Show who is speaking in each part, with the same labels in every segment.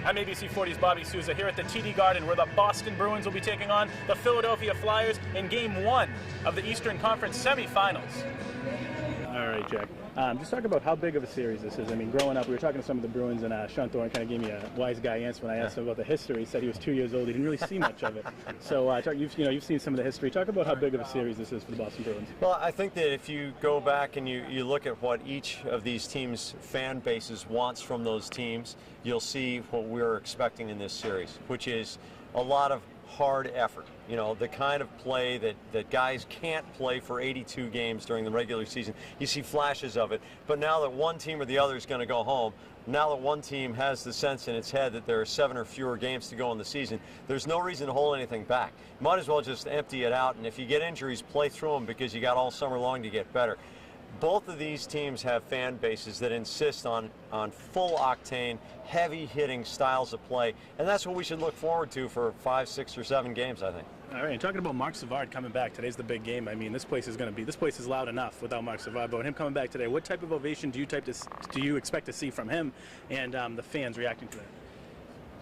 Speaker 1: I'm ABC 40's Bobby Souza here at the TD Garden, where the Boston Bruins will be taking on the Philadelphia Flyers in Game 1 of the Eastern Conference semifinals. All right, Jack. Just talk about how big of a series this is. I mean, growing up, we were talking to some of the Bruins, and Shawn Thornton kind of gave me a wise guy answer when I asked him about the history. He said he was 2 years old. He didn't really see much of it. So you've seen some of the history. Talk about how big of a series this is for the Boston Bruins.
Speaker 2: Well, I think that if you go back and you look at what each of these teams' fan bases wants from those teams, you'll see what we're expecting in this series, which is a lot of hard effort. You know, the kind of play that guys can't play for 82 games during the regular season. You see flashes of it, but now that one team or the other is going to go home, now that one team has the sense in its head that there are 7 or fewer games to go in the season, there's no reason to hold anything back. You might as well just empty it out, and if you get injuries, play through them, because you got all summer long to get better. Both of these teams have fan bases that insist on full octane, heavy hitting styles of play, and that's what we should look forward to for 5, 6, or 7 games, I think.
Speaker 1: All right, and talking about Marc Savard coming back, today's the big game. I mean, this place is loud enough without Marc Savard, but him coming back today, what type of ovation do you expect to see from him and the fans reacting to that?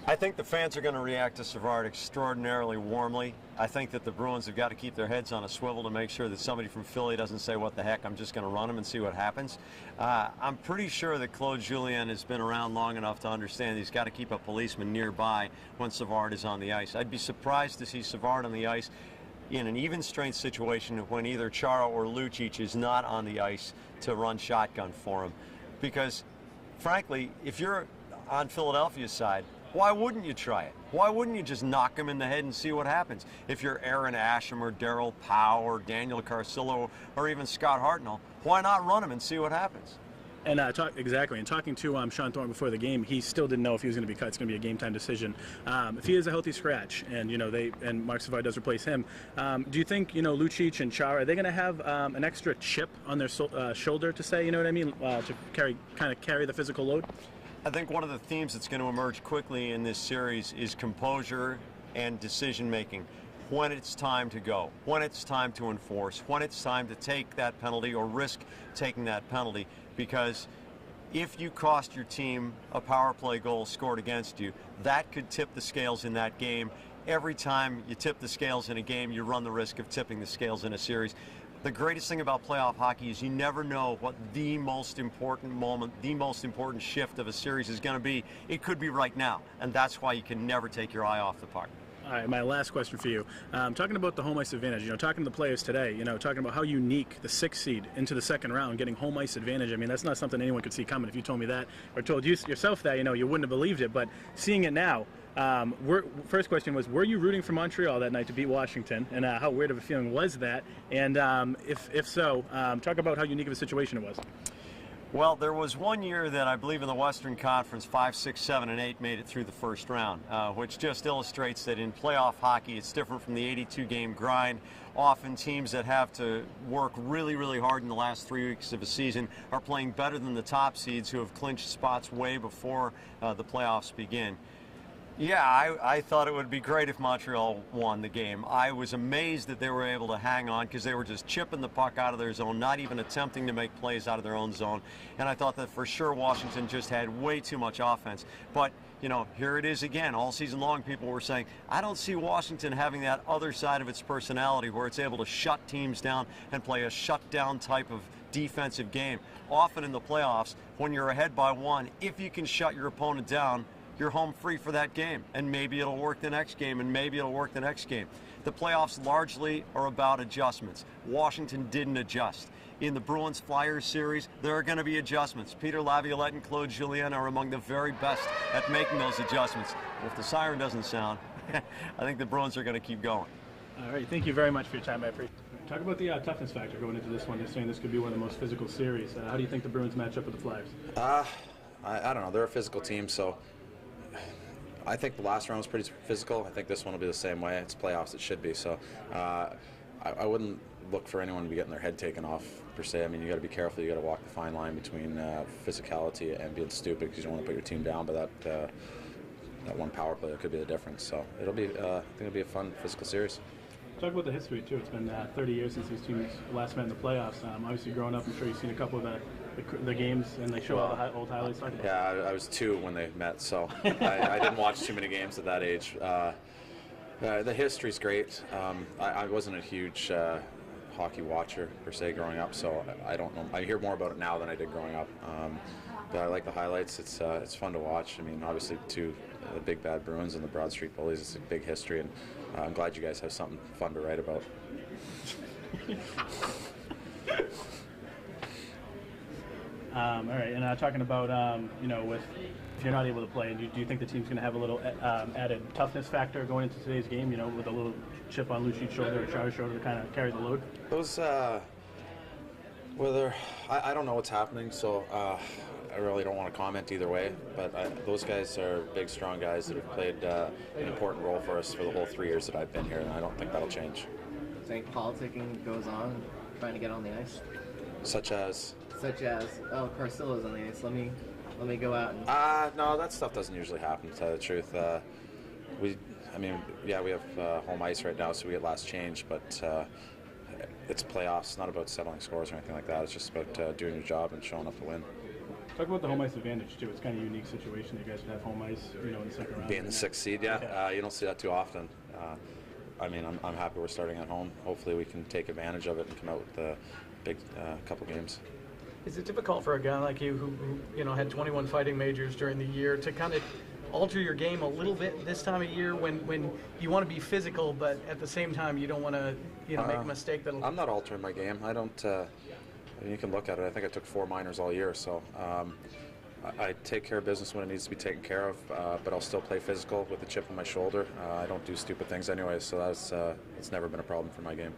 Speaker 2: I think the fans are going to react to Savard extraordinarily warmly. I think that the Bruins have got to keep their heads on a swivel to make sure that somebody from Philly doesn't say, what the heck, I'm just going to run him and see what happens. I'm pretty sure that Claude Julien has been around long enough to understand he's got to keep a policeman nearby when Savard is on the ice. I'd be surprised to see Savard on the ice in an even strength situation when either Chara or Lucic is not on the ice to run shotgun for him. Because, frankly, if you're on Philadelphia's side, why wouldn't you try it? Why wouldn't you just knock him in the head and see what happens? If you're Aaron Asham or Darryl Powell or Daniel Carcillo or even Scott Hartnell, why not run him and see what happens?
Speaker 1: And exactly. And talking to Shawn Thornton before the game, he still didn't know if he was going to be cut. It's going to be a game time decision. If he is a healthy scratch, and and Marc Savard does replace him, do you think Lucic and Chara, are they going to have an extra chip on their shoulder to say, you know what I mean, to carry the physical load?
Speaker 2: I think one of the themes that's going to emerge quickly in this series is composure and decision-making. When it's time to go, when it's time to enforce, when it's time to take that penalty or risk taking that penalty, because if you cost your team a power play goal scored against you, that could tip the scales in that game. Every time you tip the scales in a game, you run the risk of tipping the scales in a series. The greatest thing about playoff hockey is you never know what the most important moment, the most important shift of a series is going to be. It could be right now, and that's why you can never take your eye off the puck.
Speaker 1: All right, my last question for you. Talking about the home ice advantage, talking to the players today, talking about how unique the 6th seed into the second round, getting home ice advantage. I mean, that's not something anyone could see coming. If you told me that or told you yourself that, you wouldn't have believed it. But seeing it now, first question was, were you rooting for Montreal that night to beat Washington, and how weird of a feeling was that? And if so, talk about how unique of a situation it was.
Speaker 2: Well, there was one year that I believe in the Western Conference, 5, 6, 7, and 8 made it through the first round, which just illustrates that in playoff hockey it's different from the 82-game grind. Often teams that have to work really, really hard in the last 3 weeks of a season are playing better than the top seeds who have clinched spots way before the playoffs begin. Yeah, I thought it would be great if Montreal won the game. I was amazed that they were able to hang on because they were just chipping the puck out of their zone, not even attempting to make plays out of their own zone. And I thought that for sure Washington just had way too much offense. But, here it is again. All season long people were saying, I don't see Washington having that other side of its personality where it's able to shut teams down and play a shutdown type of defensive game. Often in the playoffs, when you're ahead by 1, if you can shut your opponent down, you're home free for that game, and maybe it'll work the next game, and maybe it'll work the next game. The playoffs largely are about adjustments. Washington didn't adjust. In the Bruins-Flyers series, there are going to be adjustments. Peter Laviolette and Claude Julien are among the very best at making those adjustments. If the siren doesn't sound, I think the Bruins are going to keep going.
Speaker 1: All right, thank you very much for your time. I appreciate it. Talk about the toughness factor going into this one. You're saying this could be one of the most physical series. How do you think the Bruins match up with the Flyers?
Speaker 3: I don't know. They're a physical team, so I think the last round was pretty physical. I think this one will be the same way. It's playoffs, it should be. So I wouldn't look for anyone to be getting their head taken off, per se. I mean, you got to be careful. You got to walk the fine line between physicality and being stupid because you don't want to put your team down. But that one power play, that could be the difference. So it'll be, I think it'll be a fun physical series.
Speaker 1: Talk about the history, too. It's been 30 years since these teams last met in the playoffs. Obviously, growing up, I'm sure you've seen a couple of the the games and they show all the old highlights?
Speaker 3: Yeah, I was 2 when they met, so I didn't watch too many games at that age. The history's great. I wasn't a huge hockey watcher per se growing up, so I don't know. I hear more about it now than I did growing up. But I like the highlights. It's fun to watch. I mean, obviously, the big bad Bruins and the Broad Street Bullies. It's a big history, and I'm glad you guys have something fun to write about.
Speaker 1: All right, and talking about if you're not able to play, do you think the team's going to have a little added toughness factor going into today's game? With a little chip on Lucci's shoulder or Char's shoulder to kind of carry the load.
Speaker 3: Those I don't know what's happening, so I really don't want to comment either way. But those guys are big, strong guys that have played an important role for us for the whole 3 years that I've been here, and I don't think that'll change.
Speaker 4: Think politicking goes on, trying to get on the ice?
Speaker 3: Such as,
Speaker 4: Carcilla's on the ice. Let me go out and...
Speaker 3: no, that stuff doesn't usually happen, to tell you the truth. We have home ice right now, so we get last change, but it's playoffs. It's not about settling scores or anything like that. It's just about doing your job and showing up to win.
Speaker 1: Talk about the home ice advantage, too. It's kind of a unique situation. You guys would have home ice, in the second round.
Speaker 3: Being the 6th seed, yeah. You don't see that too often. I'm happy we're starting at home. Hopefully we can take advantage of it and come out with a big couple games.
Speaker 5: Is it difficult for a guy like you who had 21 fighting majors during the year to kind of alter your game a little bit this time of year when you want to be physical, but at the same time you don't want to make a mistake that'll...
Speaker 3: I'm not altering my game. I don't... you can look at it. I think I took 4 minors all year, so I take care of business when it needs to be taken care of, but I'll still play physical with a chip on my shoulder. I don't do stupid things anyway, so it's never been a problem for my game.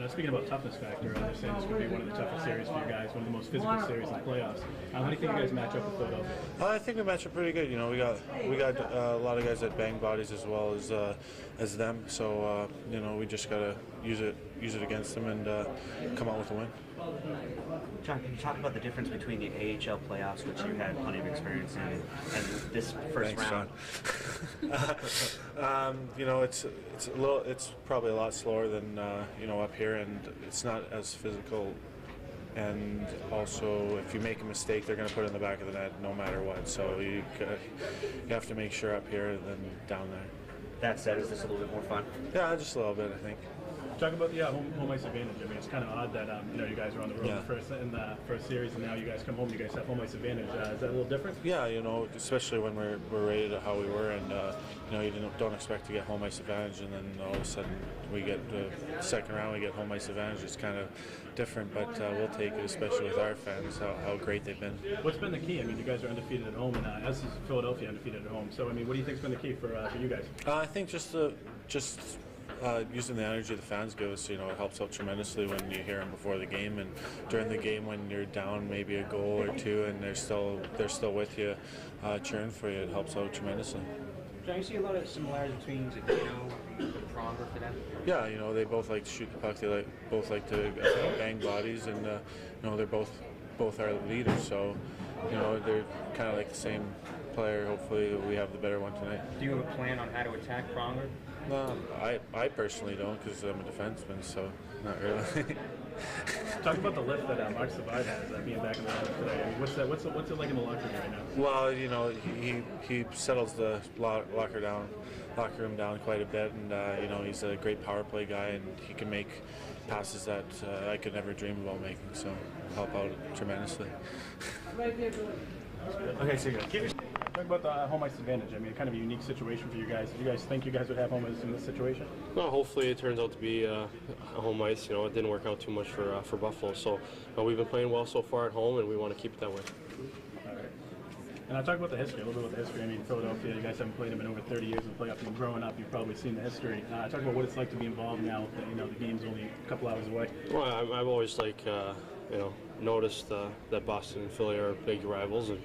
Speaker 1: Speaking about toughness factor, I understand this could be one of the toughest series for you guys, one of the most physical series in the playoffs. How do you think you guys match up with Philadelphia?
Speaker 6: I think we match up pretty good. We got a lot of guys that bang bodies as well as them. So we just gotta use it against them and come out with a win.
Speaker 7: John, can you talk about the difference between the AHL playoffs, which you had plenty of experience in, and this first round?
Speaker 6: It's probably a lot slower than up here, and it's not as physical. And also, if you make a mistake, they're going to put it in the back of the net no matter what. So you have to make sure up here than down there.
Speaker 7: That said, is this a little bit more fun?
Speaker 6: Yeah, just a little bit, I think.
Speaker 1: Talk about the home ice advantage. I mean, it's kind of odd that you guys were on the road in the first series, and now you guys come home. You guys have home ice advantage. Is that a little different?
Speaker 6: Yeah, especially when we're rated how we were, and you don't expect to get home ice advantage, and then all of a sudden we get the second round, we get home ice advantage. It's kind of different, but we'll take it, especially with our fans, how great they've been.
Speaker 1: What's been the key? I mean, you guys are undefeated at home, and as is Philadelphia undefeated at home. So, I mean, what do you think's been the key for you guys?
Speaker 6: I think just using the energy the fans give us, it helps out tremendously when you hear them before the game and during the game when you're down maybe a goal or two and they're still with you, cheering for you. It helps out tremendously.
Speaker 8: John, you see a lot of similarities between Zadino and Pronger for them?
Speaker 6: Yeah, they both like to shoot the puck. They both like to bang bodies, and they're both our leaders. So, they're kind of like the same player. Hopefully, we have the better one tonight.
Speaker 8: Do you have a plan on how to attack Pronger?
Speaker 6: No, I personally don't, because I'm a defenseman, so not really.
Speaker 1: Talk about the lift that Mark Savard has, being back in the lineup today. I mean, what's it like in the locker room right now?
Speaker 6: Well, he settles the locker room down quite a bit, and he's a great power play guy, and he can make passes that I could never dream about making. So help out tremendously.
Speaker 1: Okay, so talk about the home ice advantage. I mean, kind of a unique situation for you guys. Do you guys think you guys would have home ice in this situation?
Speaker 9: No, hopefully it turns out to be a home ice. It didn't work out too much for Buffalo. So we've been playing well so far at home, and we want to keep it that way.
Speaker 1: All right. And I'll talk about the history, a little bit about the history. I mean, Philadelphia, you guys haven't played them in over 30 years in the playoffs. And growing up, you've probably seen the history. Talk about what it's like to be involved now that the game's only a couple hours away.
Speaker 9: Well, I've always noticed that Boston and Philly are big rivals, and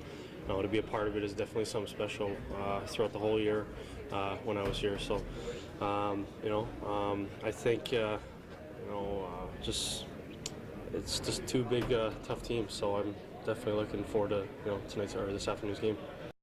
Speaker 9: to be a part of it is definitely something special throughout the whole year when I was here. So, I think, it's just two big, tough teams. So I'm definitely looking forward to this afternoon's game.